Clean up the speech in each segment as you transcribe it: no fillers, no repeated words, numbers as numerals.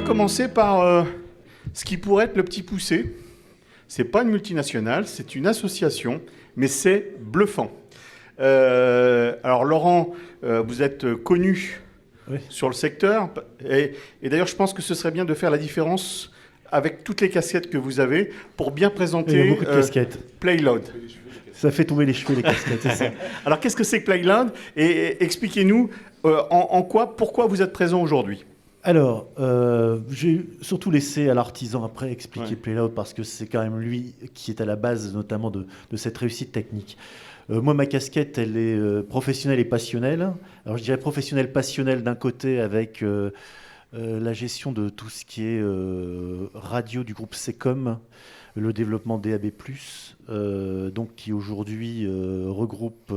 va commencer par ce qui pourrait être le petit poussé. C'est pas une multinationale, c'est une association, mais c'est bluffant. Alors Laurent, vous êtes connu sur le secteur, et d'ailleurs je pense que ce serait bien de faire la différence avec toutes les casquettes que vous avez pour bien présenter. Il y a beaucoup de casquettes. Playload. Ça fait tomber les cheveux, les casquettes, c'est ça. Alors qu'est-ce que c'est que Playload? Et expliquez-nous pourquoi vous êtes présent aujourd'hui. Alors, j'ai surtout laissé à l'artisan après expliquer Playload parce que c'est quand même lui qui est à la base notamment de cette réussite technique. Moi, ma casquette, elle est professionnelle et passionnelle. Alors, je dirais professionnelle, passionnelle d'un côté avec la gestion de tout ce qui est radio du groupe Secom, le développement DAB+, donc qui aujourd'hui regroupe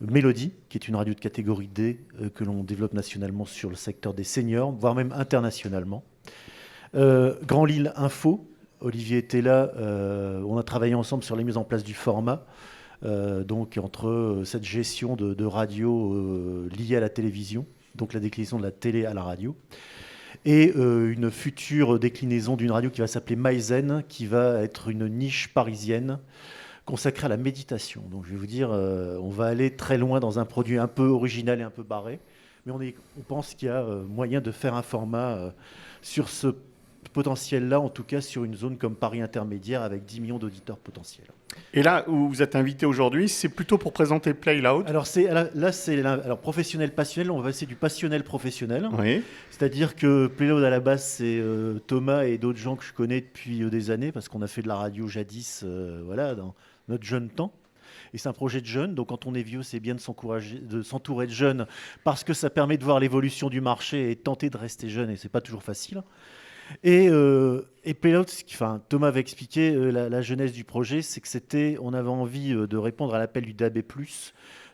Mélodie, qui est une radio de catégorie D que l'on développe nationalement sur le secteur des seniors, voire même internationalement. Grand Lille Info, Olivier était là, on a travaillé ensemble sur la mise en place du format, donc entre cette gestion de radio liée à la télévision, donc la déclinaison de la télé à la radio, et une future déclinaison d'une radio qui va s'appeler Maizen, qui va être une niche parisienne consacrée à la méditation. Donc je vais vous dire, on va aller très loin dans un produit un peu original et un peu barré, mais on pense qu'il y a moyen de faire un format sur ce potentiel-là, en tout cas sur une zone comme Paris intermédiaire avec 10 millions d'auditeurs potentiels. Et là où vous êtes invité aujourd'hui, c'est plutôt pour présenter Playload. Alors alors professionnel passionnel, on va essayer du passionnel professionnel. Oui. C'est-à-dire que Playload à la base c'est Thomas et d'autres gens que je connais depuis des années parce qu'on a fait de la radio jadis, dans notre jeune temps. Et c'est un projet de jeunes, donc quand on est vieux, c'est bien de s'entourer de jeunes parce que ça permet de voir l'évolution du marché et de tenter de rester jeune, et c'est pas toujours facile. Et Playload, Thomas avait expliqué la genèse du projet, c'est que on avait envie de répondre à l'appel du DAB+,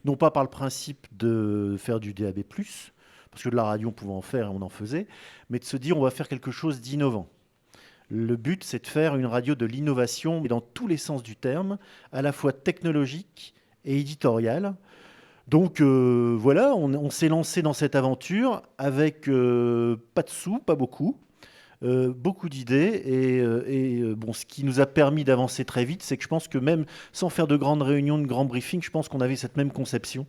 non pas par le principe de faire du DAB+, parce que de la radio on pouvait en faire et on en faisait, mais de se dire on va faire quelque chose d'innovant. Le but, c'est de faire une radio de l'innovation, mais dans tous les sens du terme, à la fois technologique et éditoriale. Donc on s'est lancé dans cette aventure avec pas de sous, pas beaucoup. Beaucoup d'idées et ce qui nous a permis d'avancer très vite, c'est que je pense que même sans faire de grandes réunions, de grands briefings, je pense qu'on avait cette même conception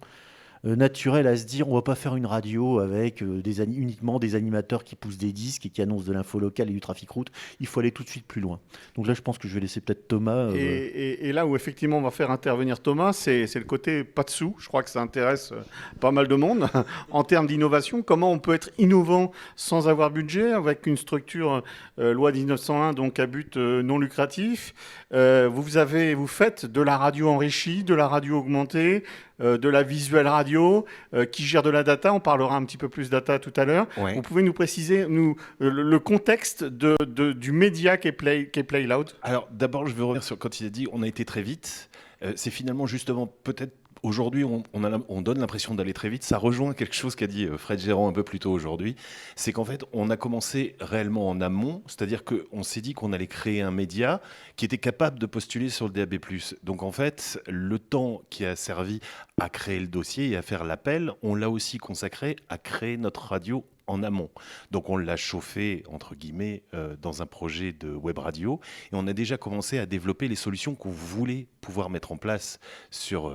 naturelle à se dire on va pas faire une radio avec uniquement des animateurs qui poussent des disques et qui annoncent de l'info locale et du trafic route. Il faut aller tout de suite plus loin. Donc là, je pense que je vais laisser peut-être Thomas. Et là où effectivement on va faire intervenir Thomas, c'est le côté pas de sous. Je crois que ça intéresse pas mal de monde. En termes d'innovation, comment on peut être innovant sans avoir budget, avec une structure loi 1901, donc à but non lucratif. Vous faites de la radio enrichie, de la radio augmentée, de la visuelle radio, qui gère de la data. On parlera un petit peu plus data tout à l'heure. Ouais. Vous pouvez nous préciser le contexte du média qu'est Playload? Alors d'abord, je veux revenir sur quand il a dit on a été très vite. C'est finalement justement peut-être aujourd'hui, on donne l'impression d'aller très vite. Ça rejoint quelque chose qu'a dit Fred Gérant un peu plus tôt aujourd'hui. C'est qu'en fait, on a commencé réellement en amont. C'est-à-dire qu'on s'est dit qu'on allait créer un média qui était capable de postuler sur le DAB+. Donc en fait, le temps qui a servi à créer le dossier et à faire l'appel, on l'a aussi consacré à créer notre radio en amont. Donc on l'a chauffé, entre guillemets, dans un projet de web radio, et on a déjà commencé à développer les solutions qu'on voulait pouvoir mettre en place sur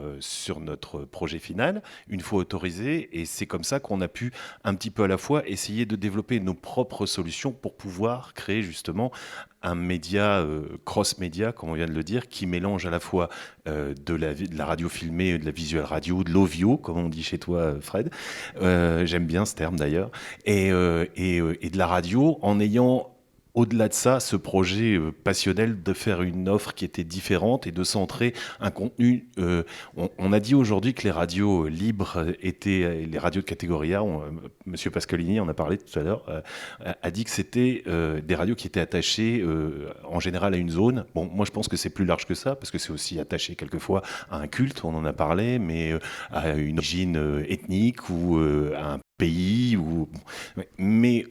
notre projet final, une fois autorisé, et c'est comme ça qu'on a pu un petit peu à la fois essayer de développer nos propres solutions pour pouvoir créer justement un média cross-média, comme on vient de le dire, qui mélange à la fois de la radio filmée, de la visuelle radio, de l'audio, comme on dit chez toi, Fred. J'aime bien ce terme d'ailleurs. Et de la radio, en ayant au-delà de ça, ce projet passionnel de faire une offre qui était différente et de centrer un contenu. On a dit aujourd'hui que les radios libres étaient les radios de catégorie A. Monsieur Pascolini en a parlé tout à l'heure, a dit que c'était des radios qui étaient attachées en général à une zone. Bon, moi je pense que c'est plus large que ça, parce que c'est aussi attaché quelquefois à un culte, on en a parlé, mais à une origine ethnique ou à un pays. Mais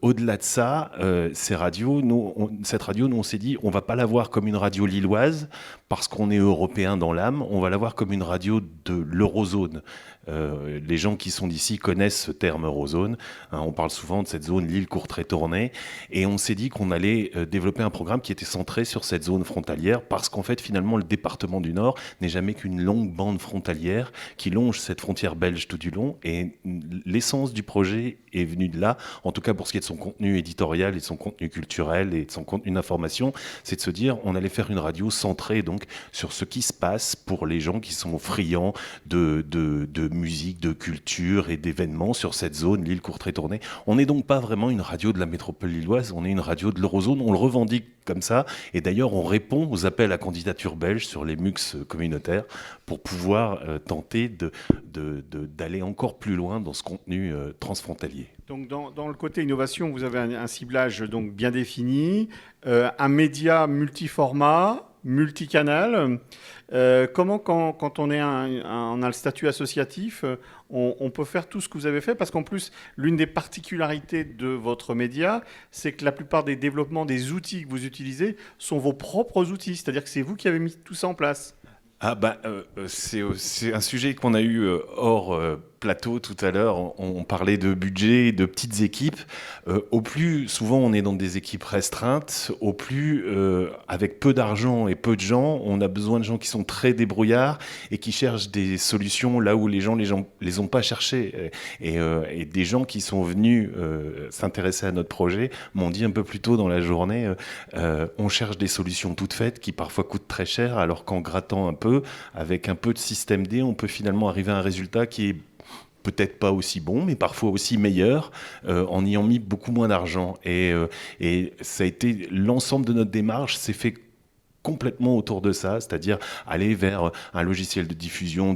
au-delà de ça, cette radio, nous, on s'est dit, on va pas la voir comme une radio lilloise parce qu'on est européen dans l'âme, on va la voir comme une radio de l'eurozone. Les gens qui sont d'ici connaissent ce terme eurozone. On parle souvent de cette zone Lille-Courtrai-Tournai. Et on s'est dit qu'on allait développer un programme qui était centré sur cette zone frontalière parce qu'en fait, finalement, le département du Nord n'est jamais qu'une longue bande frontalière qui longe cette frontière belge tout du long. Et l'essence du projet est venue de là, en tout cas pour ce qui est de son contenu éditorial et de son contenu culturel et de son contenu d'information, c'est de se dire on allait faire une radio centrée donc sur ce qui se passe pour les gens qui sont friands de musique, de culture et d'événements sur cette zone, Lille-Courtrai-Tournai. On n'est donc pas vraiment une radio de la métropole lilloise, on est une radio de l'eurozone, on le revendique comme ça, et d'ailleurs on répond aux appels à candidature belges sur les MUX communautaires pour pouvoir tenter d'aller encore plus loin dans ce contenu transfrontalier. Donc dans le côté innovation, vous avez un ciblage donc bien défini, un média multiformat, multicanal. Comment, quand on a le statut associatif, on peut faire tout ce que vous avez fait? Parce qu'en plus, l'une des particularités de votre média, c'est que la plupart des développements des outils que vous utilisez sont vos propres outils. C'est-à-dire que c'est vous qui avez mis tout ça en place. C'est un sujet qu'on a eu hors plateau tout à l'heure. On parlait de budget, de petites équipes. Au plus, souvent, on est dans des équipes restreintes. Au plus, avec peu d'argent et peu de gens, on a besoin de gens qui sont très débrouillards et qui cherchent des solutions là où les gens les ont pas cherchées. Et des gens qui sont venus s'intéresser à notre projet m'ont dit un peu plus tôt dans la journée, on cherche des solutions toutes faites qui parfois coûtent très cher, alors qu'en grattant un peu, avec un peu de système D, on peut finalement arriver à un résultat qui est peut-être pas aussi bon, mais parfois aussi meilleur, en ayant mis beaucoup moins d'argent. Et ça a été l'ensemble de notre démarche s'est fait complètement autour de ça, c'est-à-dire aller vers un logiciel de diffusion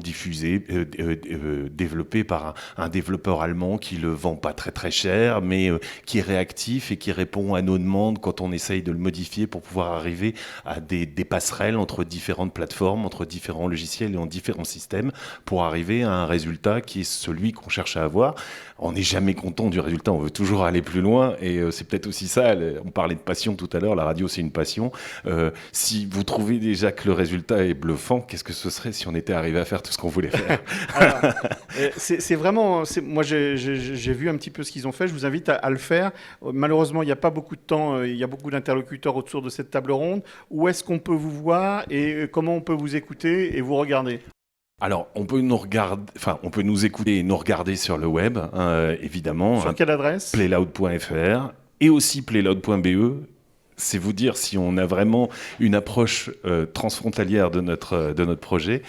développé par un développeur allemand qui le vend pas très très cher, mais qui est réactif et qui répond à nos demandes quand on essaye de le modifier pour pouvoir arriver à des passerelles entre différentes plateformes, entre différents logiciels et en différents systèmes pour arriver à un résultat qui est celui qu'on cherche à avoir. On n'est jamais content du résultat, on veut toujours aller plus loin et c'est peut-être aussi ça, on parlait de passion tout à l'heure, la radio c'est une passion. Si vous trouvez déjà que le résultat est bluffant, qu'est-ce que ce serait si on était arrivé à faire tout ce qu'on voulait faire? Alors, c'est vraiment... Moi, j'ai vu un petit peu ce qu'ils ont fait. Je vous invite à le faire. Malheureusement, il n'y a pas beaucoup de temps. Il y a beaucoup d'interlocuteurs autour de cette table ronde. Où est-ce qu'on peut vous voir et comment on peut vous écouter et vous regarder? Alors, on peut nous écouter et nous regarder sur le web, évidemment. Sur quelle adresse? Playloud.fr et aussi playloud.be. C'est vous dire si on a vraiment une approche transfrontalière de notre projet.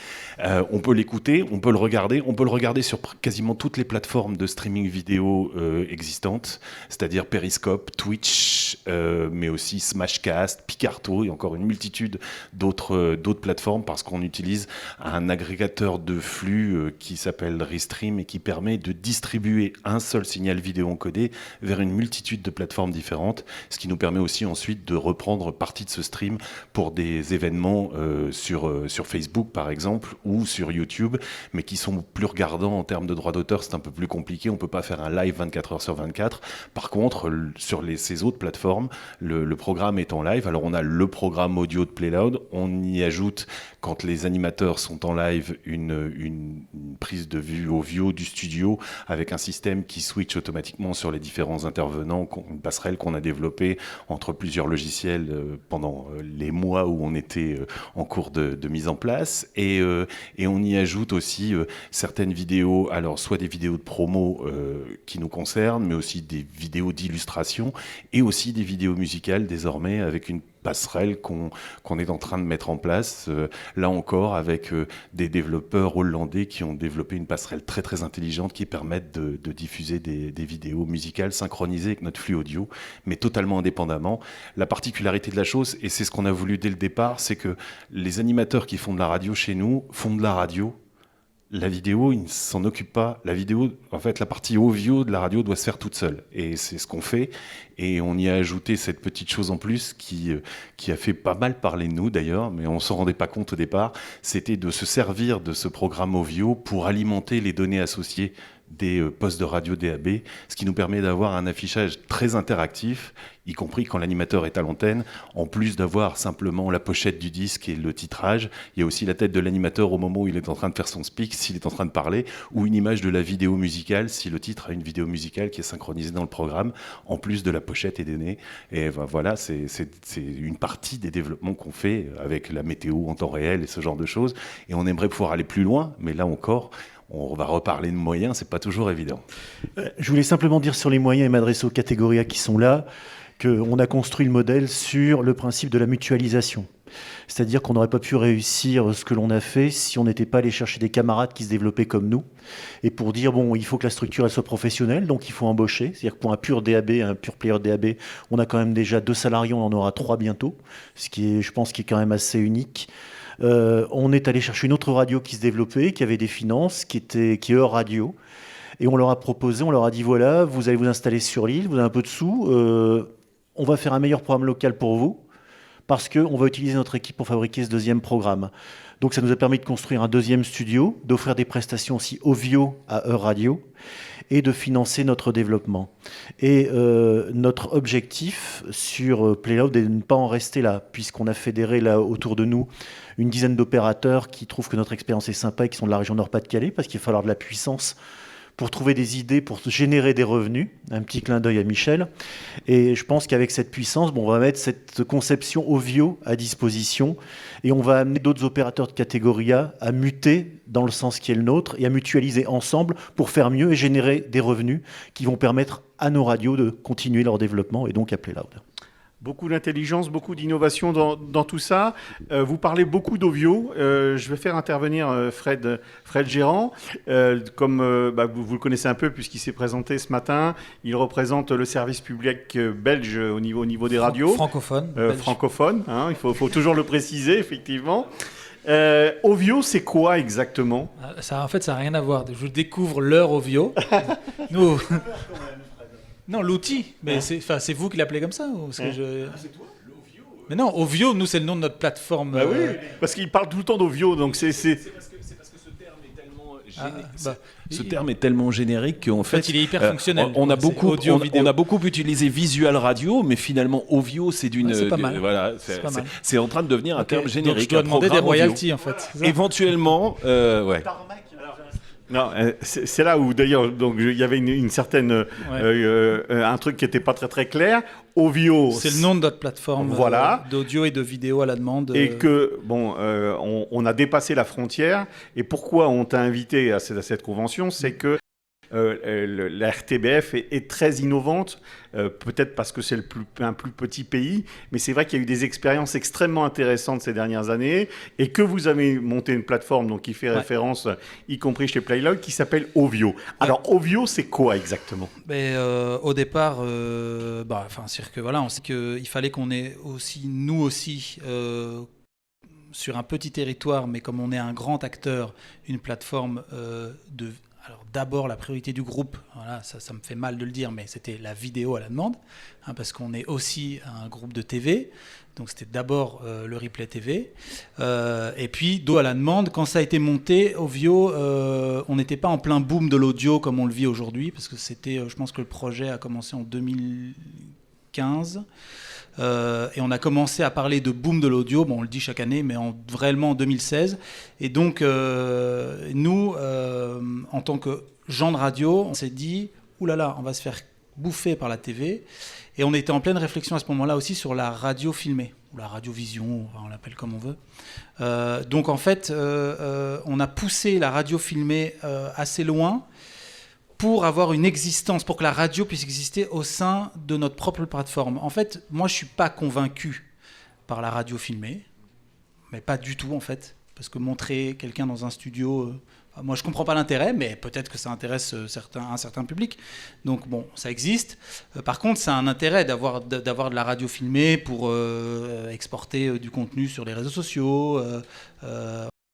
On peut l'écouter, on peut le regarder sur quasiment toutes les plateformes de streaming vidéo existantes, c'est-à-dire Periscope, Twitch, mais aussi Smashcast, Picarto et encore une multitude d'autres plateformes parce qu'on utilise un agrégateur de flux qui s'appelle Restream et qui permet de distribuer un seul signal vidéo encodé vers une multitude de plateformes différentes, ce qui nous permet aussi ensuite de reprendre partie de ce stream pour des événements sur Facebook par exemple ou sur YouTube, mais qui sont plus regardants en termes de droits d'auteur. C'est un peu plus compliqué, on peut pas faire un live 24 heures sur 24. Par contre, sur ces autres plateformes, le programme est en live. Alors on a le programme audio de Playloud, on y ajoute, quand les animateurs sont en live, une prise de vue audio du studio avec un système qui switch automatiquement sur les différents intervenants, une passerelle qu'on a développée entre plusieurs logiciels pendant les mois où on était en cours de mise en place. Et on y ajoute aussi certaines vidéos, alors soit des vidéos de promo qui nous concernent, mais aussi des vidéos d'illustration et aussi des vidéos musicales désormais avec une passerelle qu'on est en train de mettre en place, là encore avec des développeurs hollandais qui ont développé une passerelle très très intelligente qui permettent de diffuser des vidéos musicales synchronisées avec notre flux audio, mais totalement indépendamment. La particularité de la chose, et c'est ce qu'on a voulu dès le départ, c'est que les animateurs qui font de la radio chez nous font de la radio. La vidéo, ils ne s'en occupent pas. La vidéo, en fait, la partie audio de la radio doit se faire toute seule. Et c'est ce qu'on fait. Et on y a ajouté cette petite chose en plus qui a fait pas mal parler de nous d'ailleurs, mais on ne s'en rendait pas compte au départ. C'était de se servir de ce programme audio pour alimenter les données associées des postes de radio DAB, ce qui nous permet d'avoir un affichage très interactif, y compris quand l'animateur est à l'antenne. En plus d'avoir simplement la pochette du disque et le titrage, il y a aussi la tête de l'animateur au moment où il est en train de faire son speak, s'il est en train de parler, ou une image de la vidéo musicale, si le titre a une vidéo musicale qui est synchronisée dans le programme, en plus de la pochette et des nez. Et voilà, c'est une partie des développements qu'on fait avec la météo en temps réel et ce genre de choses. Et on aimerait pouvoir aller plus loin, mais là encore, on va reparler de moyens, c'est pas toujours évident. Je voulais simplement dire sur les moyens et m'adresser aux catégories A qui sont là, qu'on a construit le modèle sur le principe de la mutualisation. C'est-à-dire qu'on n'aurait pas pu réussir ce que l'on a fait si on n'était pas allé chercher des camarades qui se développaient comme nous. Et pour dire, bon, il faut que la structure elle soit professionnelle, donc il faut embaucher. C'est-à-dire que pour un pur DAB, un pur player DAB, on a quand même déjà 2 salariés, on en aura 3 bientôt, ce qui est, je pense, qui est quand même assez unique. On est allé chercher une autre radio qui se développait, qui avait des finances, qui est Heur Radio. Et on leur a proposé, on leur a dit, voilà, vous allez vous installer sur l'île, vous avez un peu de sous, on va faire un meilleur programme local pour vous, parce qu'on va utiliser notre équipe pour fabriquer ce deuxième programme. Donc ça nous a permis de construire un deuxième studio, d'offrir des prestations aussi Ovio à Heur Radio, et de financer notre développement. Et notre objectif sur Playloud est de ne pas en rester là, puisqu'on a fédéré là autour de nous une dizaine d'opérateurs qui trouvent que notre expérience est sympa et qui sont de la région Nord-Pas-de-Calais, parce qu'il va falloir de la puissance pour trouver des idées, pour générer des revenus. Un petit clin d'œil à Michel. Et je pense qu'avec cette puissance, on va mettre cette conception Ovio à disposition et on va amener d'autres opérateurs de catégorie A à muter dans le sens qui est le nôtre et à mutualiser ensemble pour faire mieux et générer des revenus qui vont permettre à nos radios de continuer leur développement et donc à Playloud. Beaucoup d'intelligence, beaucoup d'innovation dans tout ça. Vous parlez beaucoup d'Ovio. Je vais faire intervenir Fred Gérant. Comme vous le connaissez un peu puisqu'il s'est présenté ce matin, il représente le service public belge au niveau des radios. Francophone. Francophone, hein, il faut toujours le préciser, effectivement. Ovio, c'est quoi exactement ? En fait, ça n'a rien à voir. Je découvre leur Ovio. Nous... Non, l'outil. Mais c'est vous qui l'appelez comme ça ou parce que c'est toi, l'Ovio. Mais non, Ovio, nous, c'est le nom de notre plateforme. Oui, parce qu'il parle tout le temps d'Ovio, donc c'est parce que ce terme est tellement ce terme est tellement générique qu'en fait, il est hyper fonctionnel. On a beaucoup utilisé Visual Radio, mais finalement Ovio, c'est d'une. C'est pas mal. Voilà, c'est en train de devenir un terme générique. Donc je dois demander des royalties en fait. Éventuellement, ouais. Non, c'est là où d'ailleurs donc il y avait une certaine un truc qui n'était pas très clair. Ovio, c'est le nom de notre plateforme d'audio et de vidéo à la demande. Et que on a dépassé la frontière. Et pourquoi on t'a invité à cette convention, c'est que la RTBF est très innovante, peut-être parce que c'est un plus petit pays, mais c'est vrai qu'il y a eu des expériences extrêmement intéressantes ces dernières années, et que vous avez monté une plateforme donc, qui fait référence, y compris chez Playloud, qui s'appelle Ovio. Alors Ovio, c'est quoi exactement ? Au départ, c'est que voilà, on sait qu'il fallait qu'on ait aussi, nous aussi, sur un petit territoire, mais comme on est un grand acteur, une plateforme de... Alors d'abord, la priorité du groupe, voilà, ça me fait mal de le dire, mais c'était la vidéo à la demande, parce qu'on est aussi un groupe de TV, donc c'était d'abord le replay TV, et puis d'eau à la demande. Quand ça a été monté, Ovio, on n'était pas en plein boom de l'audio comme on le vit aujourd'hui, parce que je pense que le projet a commencé en 2015, et on a commencé à parler de boom de l'audio, on le dit chaque année, mais réellement en 2016. Et donc, nous, en tant que gens de radio, on s'est dit, oulala, on va se faire bouffer par la TV. Et on était en pleine réflexion à ce moment-là aussi sur la radio filmée, ou la radiovision, on l'appelle comme on veut. Donc en fait, on a poussé la radio filmée assez loin, pour avoir une existence, pour que la radio puisse exister au sein de notre propre plateforme. En fait, moi, je ne suis pas convaincu par la radio filmée, mais pas du tout, en fait, parce que montrer quelqu'un dans un studio, moi, je ne comprends pas l'intérêt, mais peut-être que ça intéresse un certain public. Donc, bon, ça existe. Par contre, c'est un intérêt d'avoir de la radio filmée pour exporter du contenu sur les réseaux sociaux,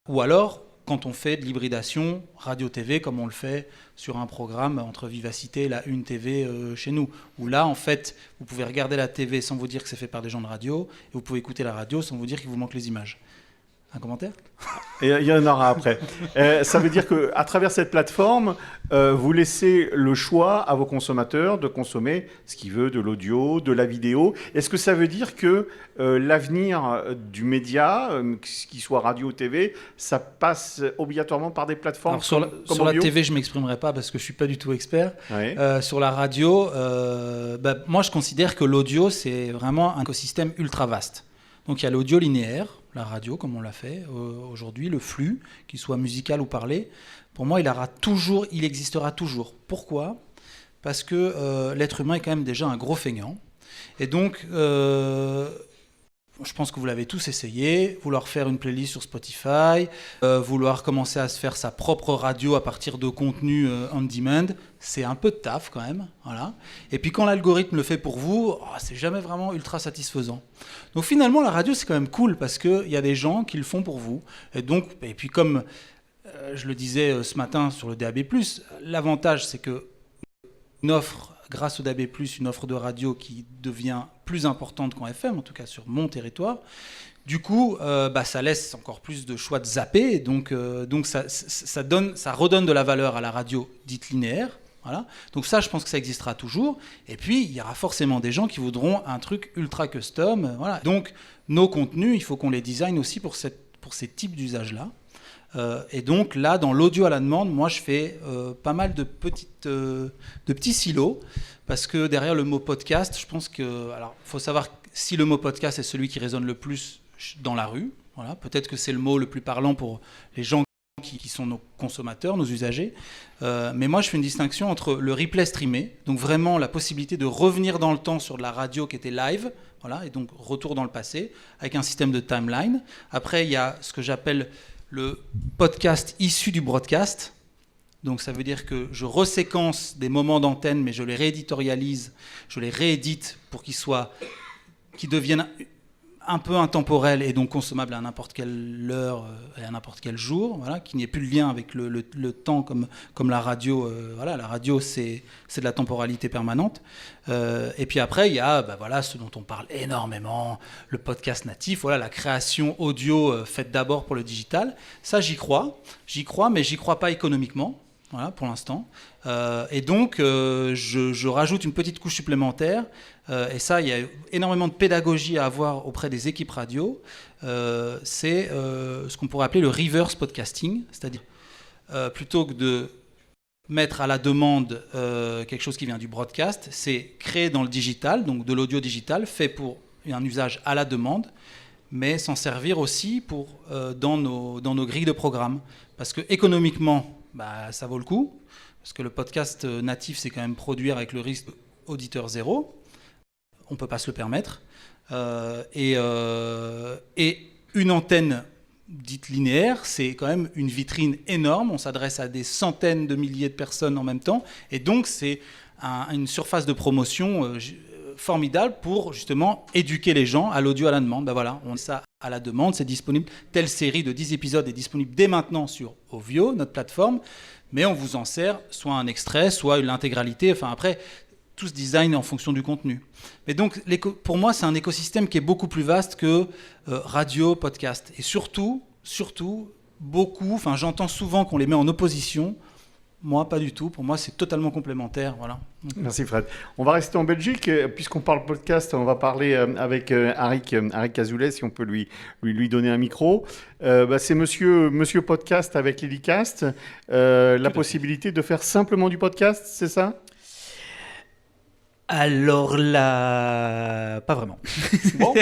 ou alors quand on fait de l'hybridation radio-TV, comme on le fait sur un programme entre Vivacité et la Une TV chez nous, où là, en fait, vous pouvez regarder la TV sans vous dire que c'est fait par des gens de radio, et vous pouvez écouter la radio sans vous dire qu'il vous manque les images. Un commentaire ? Et il y en aura après. Ça veut dire qu'à travers cette plateforme, vous laissez le choix à vos consommateurs de consommer ce qu'ils veulent, de l'audio, de la vidéo. Est-ce que ça veut dire que l'avenir du média, qu'il soit radio ou TV, ça passe obligatoirement par des plateformes? Alors, sur la TV, je ne m'exprimerai pas parce que je ne suis pas du tout expert. Oui. Sur la radio, moi je considère que l'audio, c'est vraiment un écosystème ultra vaste. Donc il y a l'audio linéaire, la radio comme on l'a fait aujourd'hui, le flux, qu'il soit musical ou parlé. Pour moi, il existera toujours. Pourquoi ? Parce que l'être humain est quand même déjà un gros feignant. Et donc, je pense que vous l'avez tous essayé, vouloir faire une playlist sur Spotify, vouloir commencer à se faire sa propre radio à partir de contenu on demand, c'est un peu de taf quand même. Voilà. Et puis quand l'algorithme le fait pour vous, c'est jamais vraiment ultra satisfaisant. Donc finalement, la radio, c'est quand même cool parce qu'il y a des gens qui le font pour vous. Et puis comme je le disais ce matin sur le DAB+, l'avantage, c'est qu'une offre grâce au DAB+, une offre de radio qui devient plus importante qu'en FM, en tout cas sur mon territoire. Du coup, ça laisse encore plus de choix de zapper, donc ça redonne de la valeur à la radio dite linéaire. Voilà. Donc ça, je pense que ça existera toujours. Et puis, il y aura forcément des gens qui voudront un truc ultra custom. Voilà. Donc, nos contenus, il faut qu'on les design aussi pour ces types d'usages-là. Et donc là, dans l'audio à la demande, moi je fais pas mal de petits silos, parce que derrière le mot podcast, je pense que... Alors, il faut savoir si le mot podcast est celui qui résonne le plus dans la rue. Voilà. Peut-être que c'est le mot le plus parlant pour les gens qui sont nos consommateurs, nos usagers. Mais moi, je fais une distinction entre le replay streamé, donc vraiment la possibilité de revenir dans le temps sur de la radio qui était live, voilà, et donc retour dans le passé, avec un système de timeline. Après, il y a ce que j'appelle le podcast issu du broadcast. Donc ça veut dire que je reséquence des moments d'antenne, mais je les rééditorialise, je les réédite pour qu'ils deviennent un peu intemporels et donc consommables à n'importe quelle heure et à n'importe quel jour, voilà, qu'il n'y ait plus de lien avec le temps comme la radio. Voilà, la radio, c'est de la temporalité permanente. Et puis après, il y a ce dont on parle énormément, le podcast natif, voilà, la création audio faite d'abord pour le digital. Ça, j'y crois, mais j'y crois pas économiquement. Voilà, pour l'instant. Et donc, je rajoute une petite couche supplémentaire. Et ça, il y a énormément de pédagogie à avoir auprès des équipes radio. C'est ce qu'on pourrait appeler le reverse podcasting. C'est-à-dire, plutôt que de mettre à la demande quelque chose qui vient du broadcast, c'est créer dans le digital, donc de l'audio digital, fait pour un usage à la demande, mais s'en servir aussi dans nos grilles de programme. Parce que économiquement, ça vaut le coup, parce que le podcast natif, c'est quand même produire avec le risque auditeur zéro. On ne peut pas se le permettre. Et une antenne dite linéaire, c'est quand même une vitrine énorme. On s'adresse à des centaines de milliers de personnes en même temps. Et donc, c'est une surface de promotion formidable pour justement éduquer les gens à l'audio à la demande. Voilà, on fait ça à la demande, c'est disponible. Telle série de 10 épisodes est disponible dès maintenant sur Ovio, notre plateforme, mais on vous en sert soit un extrait, soit l'intégralité. Enfin, après, tout se design en fonction du contenu. Mais donc, pour moi, c'est un écosystème qui est beaucoup plus vaste que radio, podcast. Et surtout, beaucoup, j'entends souvent qu'on les met en opposition. Moi, pas du tout. Pour moi, c'est totalement complémentaire. Voilà. Merci Fred. On va rester en Belgique. Puisqu'on parle podcast, on va parler avec Arik Azoulay, si on peut lui donner un micro. C'est monsieur Podcast avec Lilycast. La possibilité de faire simplement du podcast, c'est ça ? Alors là, pas vraiment. Bon.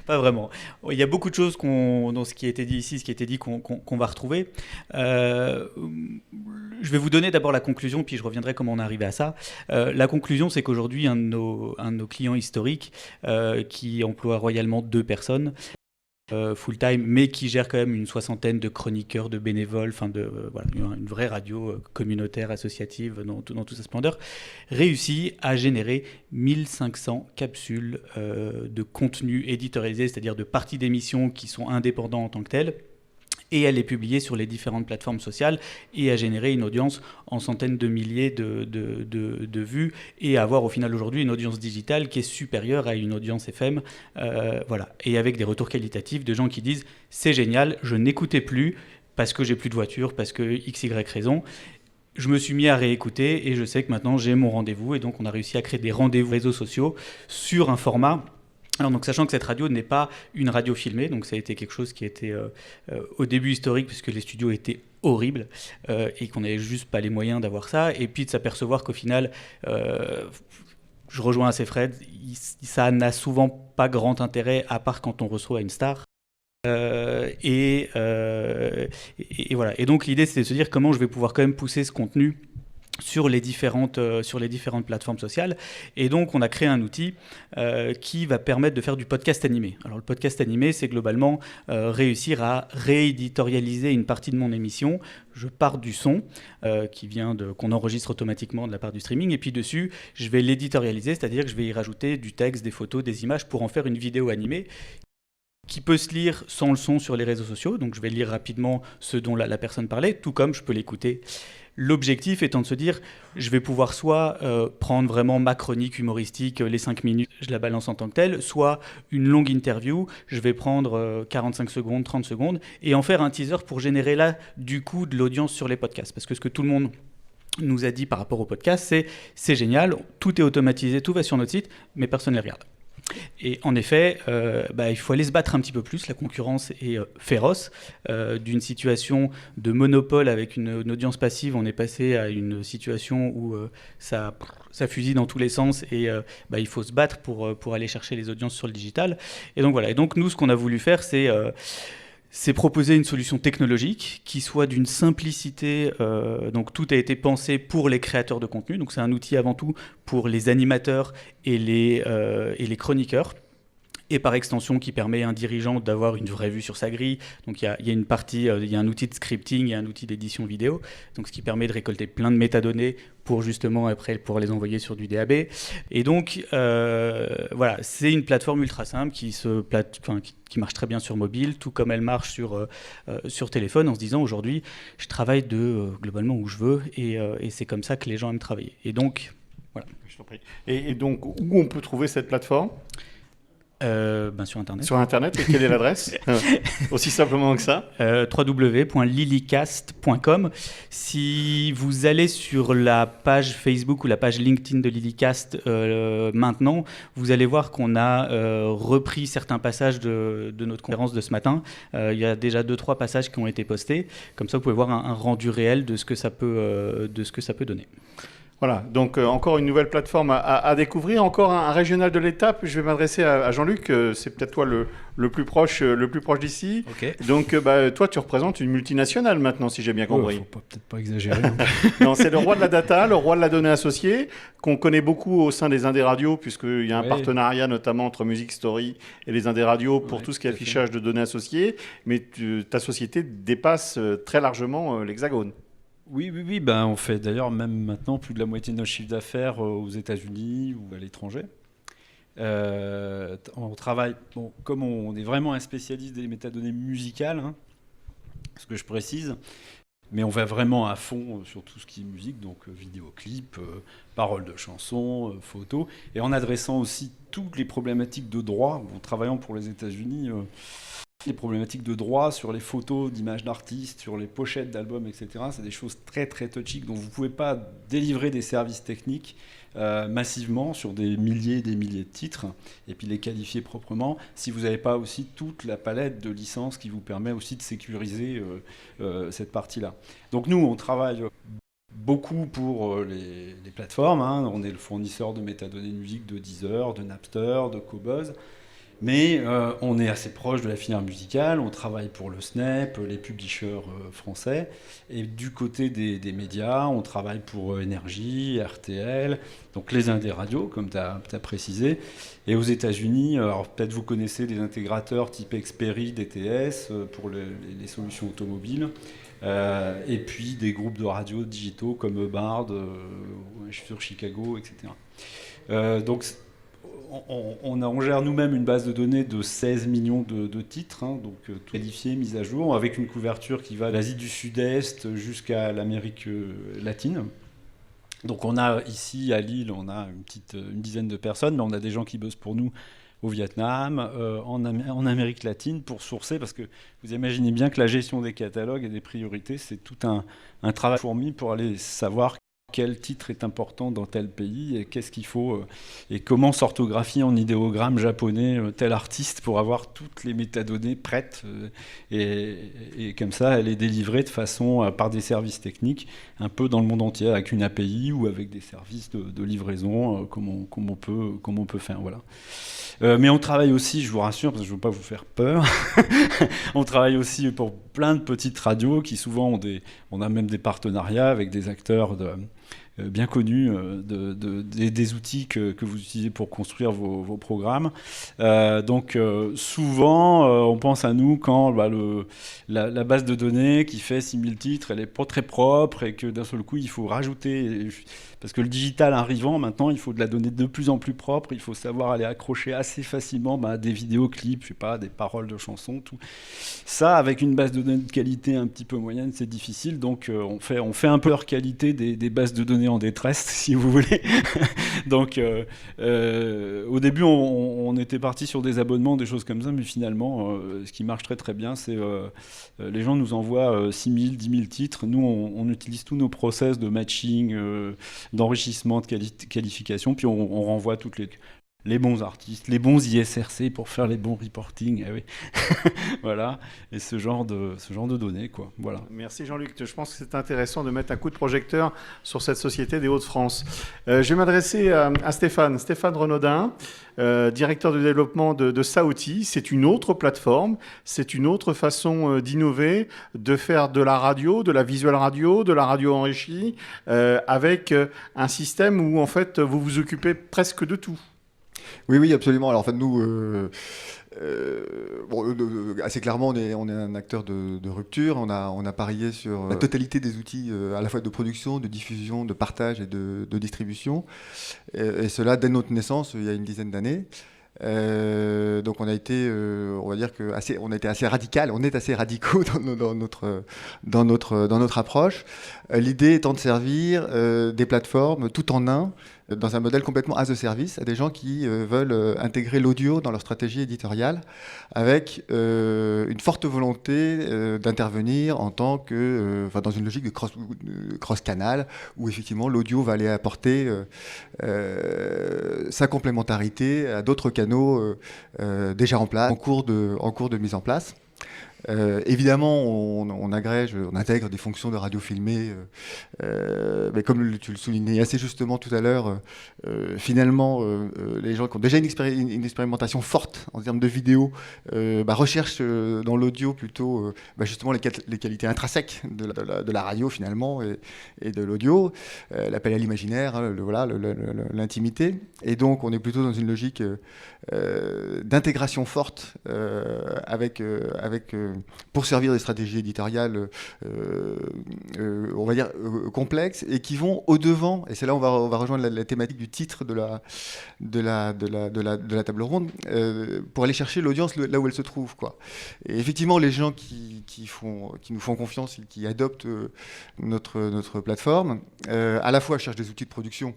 Pas vraiment. Il y a beaucoup de choses dans ce qui a été dit ici, ce qui a été dit qu'on va retrouver. Je vais vous donner d'abord la conclusion, puis je reviendrai comment on est arrivé à ça. La conclusion, c'est qu'aujourd'hui, un de nos clients historiques, qui emploie royalement 2 personnes, full-time, mais qui gère quand même une 60aine de chroniqueurs, de bénévoles, une vraie radio communautaire, associative, dans toute sa splendeur, réussit à générer 1500 capsules de contenu éditorialisé, c'est-à-dire de parties d'émissions qui sont indépendants en tant que telles, et à les publier sur les différentes plateformes sociales et à générer une audience en centaines de milliers de vues et à avoir au final aujourd'hui une audience digitale qui est supérieure à une audience FM. Voilà. Et avec des retours qualitatifs de gens qui disent « c'est génial, je n'écoutais plus parce que j'ai plus de voiture, parce que XY raison ». Je me suis mis à réécouter et je sais que maintenant j'ai mon rendez-vous. Et donc on a réussi à créer des rendez-vous réseaux sociaux sur un format. Alors donc sachant que cette radio n'est pas une radio filmée, donc ça a été quelque chose qui était au début historique puisque les studios étaient horribles et qu'on n'avait juste pas les moyens d'avoir ça. Et puis de s'apercevoir qu'au final, je rejoins assez Fred, ça n'a souvent pas grand intérêt à part quand on reçoit une star. Et voilà. Et donc l'idée c'est de se dire comment je vais pouvoir quand même pousser ce contenu sur les différentes plateformes sociales. Et donc on a créé un outil qui va permettre de faire du podcast animé. Alors le podcast animé, c'est globalement réussir à rééditorialiser une partie de mon émission. Je pars du son qu'on enregistre automatiquement de la part du streaming, et puis dessus je vais l'éditorialiser, c'est-à-dire que je vais y rajouter du texte, des photos, des images pour en faire une vidéo animée qui peut se lire sans le son sur les réseaux sociaux. Donc je vais lire rapidement ce dont la personne parlait, tout comme je peux l'écouter. L'objectif étant de se dire, je vais pouvoir soit prendre vraiment ma chronique humoristique, les 5 minutes, je la balance en tant que telle, soit une longue interview, je vais prendre 45 secondes, 30 secondes, et en faire un teaser pour générer là, du coup, de l'audience sur les podcasts. Parce que ce que tout le monde nous a dit par rapport aux podcasts, c'est génial, tout est automatisé, tout va sur notre site, mais personne ne les regarde. Et en effet, il faut aller se battre un petit peu plus. La concurrence est féroce. D'une situation de monopole avec une audience passive, on est passé à une situation où ça fusille dans tous les sens et il faut se battre pour aller chercher les audiences sur le digital. Et donc voilà. Et donc nous, ce qu'on a voulu faire, c'est proposer une solution technologique qui soit d'une simplicité. Donc tout a été pensé pour les créateurs de contenu. Donc c'est un outil avant tout pour les animateurs et les chroniqueurs. Et par extension qui permet à un dirigeant d'avoir une vraie vue sur sa grille. Donc il y a une partie, il y a un outil de scripting, il y a un outil d'édition vidéo, donc ce qui permet de récolter plein de métadonnées pour justement après pour les envoyer sur du DAB. Et donc voilà, c'est une plateforme ultra simple qui marche très bien sur mobile, tout comme elle marche sur téléphone, en se disant aujourd'hui je travaille globalement où je veux et c'est comme ça que les gens aiment travailler. Et donc voilà. Je t'en prie. Et donc où on peut trouver cette plateforme ? Sur Internet. Sur Internet, et quelle est l'adresse ? Aussi simplement que ça. www.lilycast.com. Si vous allez sur la page Facebook ou la page LinkedIn de Lilycast maintenant, vous allez voir qu'on a repris certains passages de notre conférence de ce matin. Il y a déjà 2-3 passages qui ont été postés. Comme ça, vous pouvez voir un rendu réel de ce que ça peut donner. Voilà, donc encore une nouvelle plateforme à découvrir, encore un régional de l'étape. Je vais m'adresser à Jean-Luc, c'est peut-être toi le plus proche d'ici. Okay. Donc toi, tu représentes une multinationale maintenant, si j'ai bien compris. Faut peut-être pas exagérer. Non, c'est le roi de la data, le roi de la donnée associée, qu'on connaît beaucoup au sein des Indés Radios, puisqu'il y a un partenariat notamment entre Music Story et les Indés Radios pour tout ce qui est affichage de données associées. Mais ta société dépasse très largement l'Hexagone. Oui. On fait d'ailleurs même maintenant plus de la moitié de notre chiffre d'affaires aux États-Unis ou à l'étranger. On travaille, comme on est vraiment un spécialiste des métadonnées musicales, ce que je précise, mais on va vraiment à fond sur tout ce qui est musique, donc vidéoclips, paroles de chansons, photos, et en adressant aussi toutes les problématiques de droit, en travaillant pour les États-Unis. Les problématiques de droit sur les photos d'images d'artistes, sur les pochettes d'albums, etc. C'est des choses très très touchy dont vous ne pouvez pas délivrer des services techniques massivement sur des milliers et des milliers de titres et puis les qualifier proprement si vous n'avez pas aussi toute la palette de licences qui vous permet aussi de sécuriser cette partie-là. Donc nous, on travaille beaucoup pour les plateformes. On est le fournisseur de métadonnées de musique de Deezer, de Napster, de Qobuz. Mais on est assez proche de la filière musicale, on travaille pour le Snap, les publishers français, et du côté des médias, on travaille pour Énergie, RTL, donc les Indés Radios, comme tu as précisé. Et aux États-Unis, alors peut-être vous connaissez des intégrateurs type Xperi, DTS, pour les solutions automobiles, et puis des groupes de radios digitaux comme Bard, je suis sur Chicago, etc. Donc on gère nous-mêmes une base de données de 16 millions de titres, hein, donc tout qualifié, mis à jour, avec une couverture qui va de l'Asie du Sud-Est jusqu'à l'Amérique latine. Donc on a ici à Lille, on a une dizaine de personnes, mais on a des gens qui bossent pour nous au Vietnam, en Amérique latine, pour sourcer, parce que vous imaginez bien que la gestion des catalogues et des priorités, c'est tout un travail fourmi pour aller savoir quel titre est important dans tel pays et qu'est-ce qu'il faut et comment s'orthographie en idéogramme japonais tel artiste pour avoir toutes les métadonnées prêtes et comme ça elle est délivrée de façon par des services techniques un peu dans le monde entier avec une API ou avec des services de livraison comme on peut faire, voilà. Mais on travaille aussi, je vous rassure, parce que je ne veux pas vous faire peur, on travaille aussi pour plein de petites radios qui souvent on a même des partenariats avec des acteurs bien connus des outils que vous utilisez pour construire vos programmes. Donc souvent, on pense à nous quand la base de données qui fait 6000 titres, elle n'est pas très propre et que d'un seul coup, il faut rajouter... Parce que le digital arrivant, maintenant, il faut de la donnée de plus en plus propre. Il faut savoir aller accrocher assez facilement des vidéoclips, je sais pas, des paroles de chansons, tout. Ça, avec une base de données de qualité un petit peu moyenne, c'est difficile. Donc, on fait un peu leur qualité des bases de données en détresse, si vous voulez. Donc, au début, on était parti sur des abonnements, des choses comme ça, mais finalement, ce qui marche très très bien, c'est les gens nous envoient 6000, 10 000 titres. Nous, on utilise tous nos process de matching, d'enrichissement, de qualification, puis on renvoie toutes les bons artistes, les bons ISRC pour faire les bons reporting, eh oui. Voilà, et ce genre de données, quoi. Voilà. Merci Jean-Luc, je pense que c'est intéressant de mettre un coup de projecteur sur cette société des Hauts-de-France. Je vais m'adresser à Stéphane Renaudin, directeur de développement de Saouti. C'est une autre plateforme, c'est une autre façon d'innover, de faire de la radio, de la visual radio, de la radio enrichie, avec un système où en fait vous vous occupez presque de tout. Oui, absolument. Alors en fait, nous, assez clairement, on est un acteur de rupture. On a parié sur la totalité des outils, à la fois de production, de diffusion, de partage et de distribution. Et cela dès notre naissance, il y a une dizaine d'années. Donc on a été, on va dire que on a été assez radical, on est assez radicaux dans notre approche. L'idée étant de servir des plateformes tout en un, dans un modèle complètement as a service, à des gens qui veulent intégrer l'audio dans leur stratégie éditoriale, avec une forte volonté d'intervenir en tant que, dans une logique de cross-canal, où effectivement l'audio va aller apporter sa complémentarité à d'autres canaux déjà en place, en cours de mise en place. Évidemment, on intègre des fonctions de radio filmée, mais comme tu le soulignais assez justement tout à l'heure, finalement, les gens qui ont déjà une expérimentation forte en termes de vidéo recherchent dans l'audio plutôt justement les qualités intrinsèques de la radio finalement et de l'audio, l'appel à l'imaginaire, hein, l'intimité. Et donc, on est plutôt dans une logique d'intégration forte pour servir des stratégies éditoriales, on va dire, complexes, et qui vont au-devant, et c'est là où on va rejoindre la thématique du titre de la table ronde, pour aller chercher l'audience là où elle se trouve, quoi. Et effectivement, les gens qui nous font confiance et qui adoptent notre plateforme, à la fois cherchent des outils de production,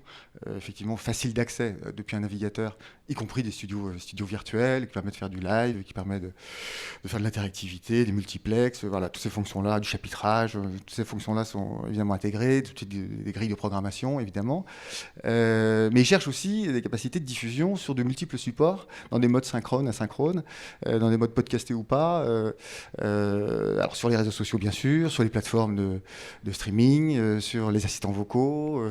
effectivement, faciles d'accès depuis un navigateur, y compris des studios virtuels, qui permettent de faire du live, qui permettent de faire de l'interactivité, des multiplex, voilà, toutes ces fonctions-là, du chapitrage, toutes ces fonctions-là sont évidemment intégrées, toutes des grilles de programmation, évidemment. Mais ils cherchent aussi des capacités de diffusion sur de multiples supports, dans des modes synchrones, asynchrones, dans des modes podcastés ou pas, alors sur les réseaux sociaux, bien sûr, sur les plateformes de streaming, sur les assistants vocaux,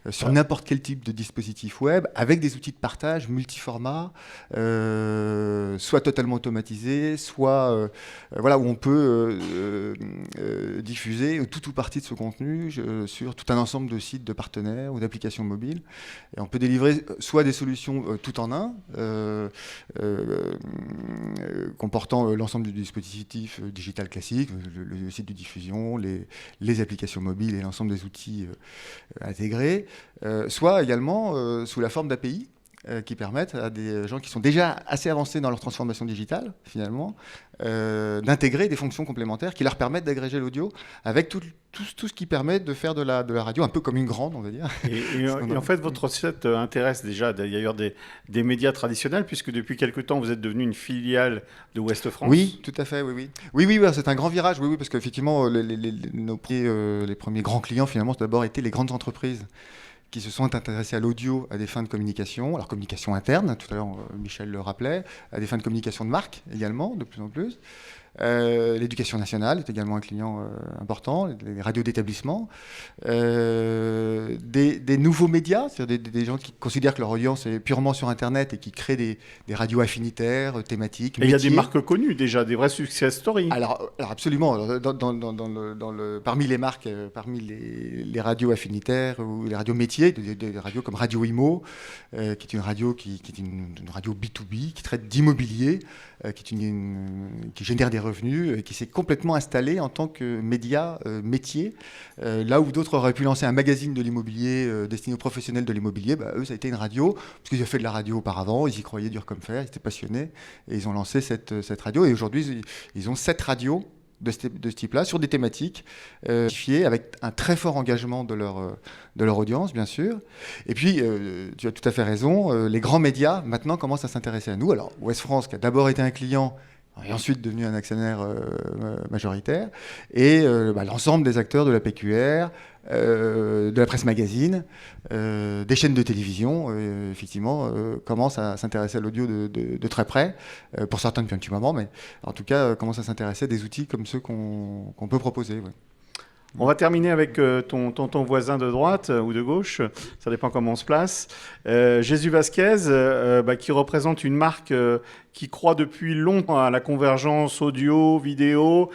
sur n'importe quel type de dispositif web, avec des outils de partage multiformat, soit totalement automatisés, soit où on peut diffuser tout ou partie de ce contenu sur tout un ensemble de sites de partenaires ou d'applications mobiles. Et on peut délivrer soit des solutions tout en un, comportant l'ensemble du dispositif digital classique, le site de diffusion, les applications mobiles et l'ensemble des outils intégrés, soit également sous la forme d'API. qui permettent à des gens qui sont déjà assez avancés dans leur transformation digitale, finalement, d'intégrer des fonctions complémentaires qui leur permettent d'agréger l'audio avec tout ce qui permet de faire de la radio un peu comme une grande, on va dire. Et en fait, votre site intéresse déjà d'ailleurs des médias traditionnels, puisque depuis quelque temps, vous êtes devenu une filiale de Ouest France. Oui, tout à fait, oui. Oui, c'est un grand virage, oui, parce qu'effectivement, les premiers grands clients, finalement, d'abord été les grandes entreprises qui se sont intéressés à l'audio à des fins de communication, alors communication interne, tout à l'heure Michel le rappelait, à des fins de communication de marque également, de plus en plus. L'éducation nationale est également un client important, les radios d'établissement, des nouveaux médias, c'est-à-dire des gens qui considèrent que leur audience est purement sur Internet et qui créent des radios affinitaires, thématiques. Et il y a des marques connues déjà, des vrais success stories. Alors absolument, parmi les marques, parmi les radios affinitaires ou les radios métiers, des radios comme Radio Imo, qui est une radio qui est une radio B2B, qui traite d'immobilier, qui génère des revenus, qui s'est complètement installé en tant que média métier. Là où d'autres auraient pu lancer un magazine de l'immobilier destiné aux professionnels de l'immobilier, eux, ça a été une radio, parce qu'ils ont fait de la radio auparavant, ils y croyaient dur comme fer, ils étaient passionnés, et ils ont lancé cette radio. Et aujourd'hui, ils ont 7 radios de ce type-là, sur des thématiques avec un très fort engagement de leur audience, bien sûr. Et puis, tu as tout à fait raison, les grands médias, maintenant, commencent à s'intéresser à nous. Alors, Ouest France, qui a d'abord été un client, et ensuite devenu un actionnaire majoritaire, et l'ensemble des acteurs de la PQR, de la presse magazine, des chaînes de télévision, effectivement, commencent à s'intéresser à l'audio de très près, pour certains depuis un petit moment, mais en tout cas, commencent à s'intéresser à des outils comme ceux qu'on peut proposer. Ouais. On va terminer avec ton voisin de droite ou de gauche, ça dépend comment on se place. Jésus Vasquez, qui représente une marque qui croit depuis longtemps à la convergence audio, vidéo.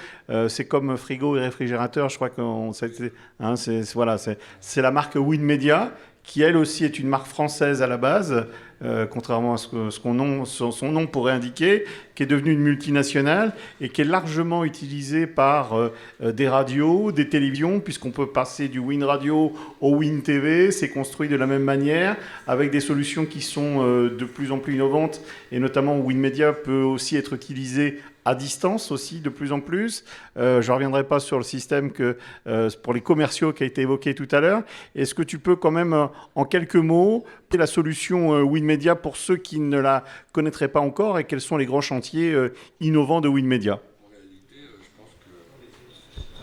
C'est comme frigo et réfrigérateur, je crois que c'est la marque WinMedia, qui elle aussi est une marque française à la base, contrairement à ce que son nom pourrait indiquer, qui est devenue une multinationale et qui est largement utilisée par des radios, des télévisions, puisqu'on peut passer du Win Radio au Win TV. C'est construit de la même manière, avec des solutions qui sont de plus en plus innovantes, et notamment Win Media peut aussi être utilisé à distance aussi, de plus en plus. Je ne reviendrai pas sur le système pour les commerciaux qui a été évoqué tout à l'heure. Est-ce que tu peux quand même, en quelques mots, la solution WinMedia pour ceux qui ne la connaîtraient pas encore, et quels sont les grands chantiers innovants de WinMedia ?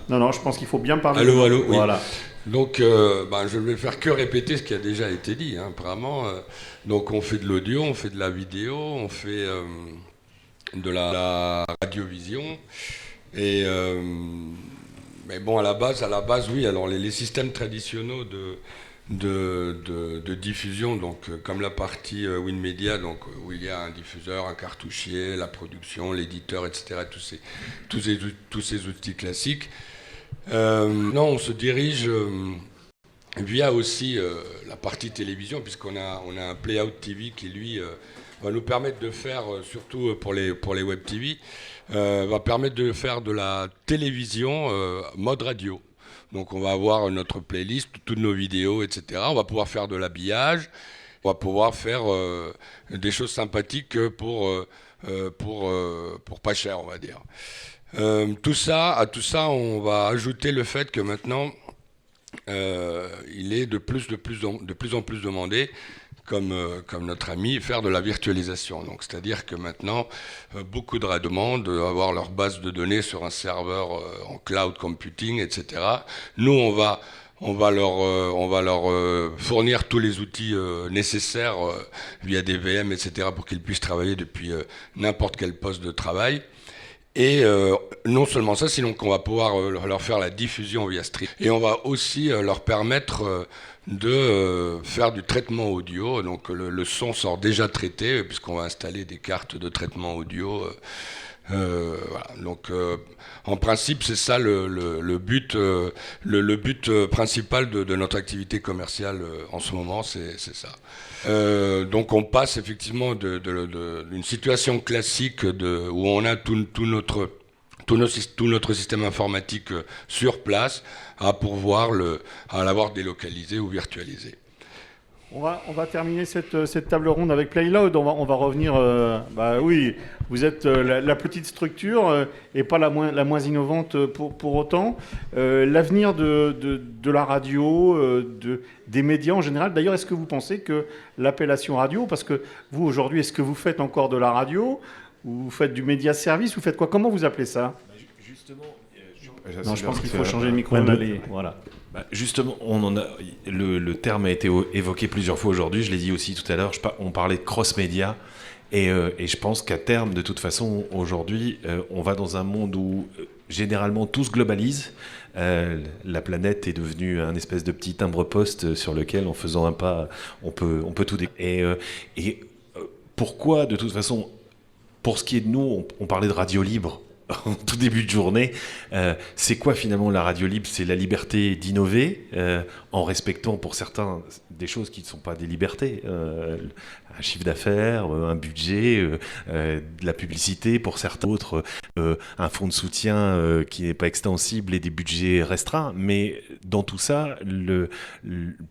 Non, je pense qu'il faut bien parler. Allô, oui. Voilà. Donc, je ne vais faire que répéter ce qui a déjà été dit, vraiment. Donc, on fait de l'audio, on fait de la vidéo, on fait de la radiovision. Et, mais bon, à la base, oui. Alors, les systèmes traditionnels de diffusion, donc comme la partie WinMedia, donc où il y a un diffuseur, un cartouchier, la production, l'éditeur, etc. Tous ces outils classiques. Non, on se dirige via aussi la partie télévision, puisqu'on a un Playout TV qui lui va nous permettre de faire, surtout pour les web TV, va permettre de faire de la télévision mode radio. Donc on va avoir notre playlist, toutes nos vidéos, etc. On va pouvoir faire de l'habillage, on va pouvoir faire des choses sympathiques pour pas cher, on va dire. À tout ça, on va ajouter le fait que maintenant, il est de plus en plus demandé, comme notre ami, faire de la virtualisation. Donc, c'est-à-dire que maintenant, beaucoup de radios demandent d'avoir leur base de données sur un serveur en cloud computing, etc. Nous, on va leur fournir tous les outils nécessaires via des VM, etc., pour qu'ils puissent travailler depuis n'importe quel poste de travail. Et non seulement ça, sinon qu'on va pouvoir leur faire la diffusion via stream. Et on va aussi leur permettre de faire du traitement audio. Donc le son sort déjà traité, puisqu'on va installer des cartes de traitement audio. Voilà. Donc en principe, c'est ça le but principal de notre activité commerciale en ce moment, c'est ça. Donc on passe effectivement d'une situation classique où on a tout notre système informatique sur place à pouvoir à l'avoir délocalisé ou virtualisé. On va terminer cette table ronde avec Playloud. On va revenir. Oui, vous êtes la petite structure et pas la moins innovante pour autant. L'avenir de la radio, des médias en général. D'ailleurs, est-ce que vous pensez que l'appellation radio, parce que vous aujourd'hui, est-ce que vous faites encore de la radio ou vous faites du média service? Vous faites quoi? Comment vous appelez ça? Justement, non, je pense qu'il faut changer le micro. Voilà. Justement, le terme a été évoqué plusieurs fois aujourd'hui, je l'ai dit aussi tout à l'heure, on parlait de cross-média, et je pense qu'à terme, de toute façon, aujourd'hui, on va dans un monde où généralement tout se globalise. La planète est devenue un espèce de petit timbre-poste sur lequel, en faisant un pas, on peut tout et pourquoi, de toute façon, pour ce qui est de nous, on parlait de radio libre en tout début de journée. C'est quoi finalement la radio libre? C'est la liberté d'innover en respectant pour certains des choses qui ne sont pas des libertés. Un chiffre d'affaires, un budget, de la publicité pour certains autres, un fonds de soutien qui n'est pas extensible et des budgets restreints. Mais dans tout ça,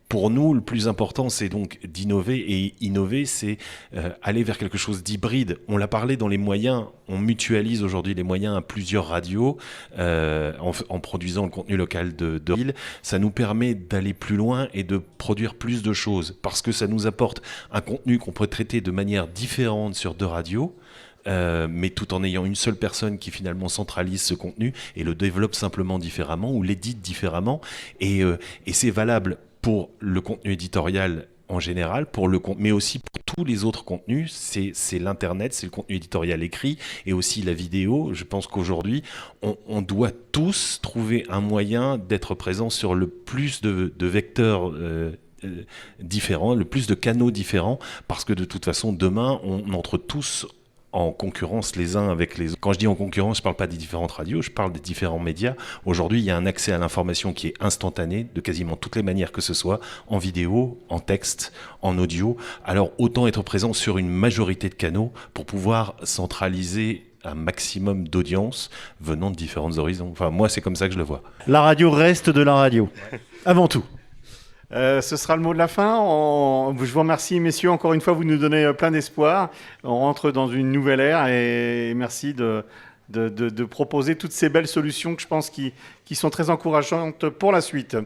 pour nous, le plus important, c'est donc d'innover. Et innover, c'est aller vers quelque chose d'hybride. On l'a parlé dans les moyens. On mutualise aujourd'hui les moyens à plusieurs radios en produisant le contenu local de ville. Ça nous permet d'aller plus loin et de produire plus de choses parce que ça nous apporte un contenu qu'on peut traiter de manière différente sur 2 radios. Mais tout en ayant une seule personne qui finalement centralise ce contenu et le développe simplement différemment ou l'édite différemment. Et c'est valable pour le contenu éditorial en général, mais aussi pour tous les autres contenus. C'est l'Internet, c'est le contenu éditorial écrit et aussi la vidéo. Je pense qu'aujourd'hui, on doit tous trouver un moyen d'être présent sur le plus de vecteurs différents, le plus de canaux différents, parce que de toute façon, demain, on entre tous en concurrence les uns avec les autres. Quand je dis en concurrence, je ne parle pas des différentes radios, je parle des différents médias. Aujourd'hui, il y a un accès à l'information qui est instantané, de quasiment toutes les manières que ce soit, en vidéo, en texte, en audio. Alors, autant être présent sur une majorité de canaux pour pouvoir centraliser un maximum d'audience venant de différents horizons. Enfin, moi, c'est comme ça que je le vois. La radio reste de la radio, avant tout. Ce sera le mot de la fin. Je vous remercie, messieurs. Encore une fois, vous nous donnez plein d'espoir. On rentre dans une nouvelle ère et merci de proposer toutes ces belles solutions que je pense qui sont très encourageantes pour la suite.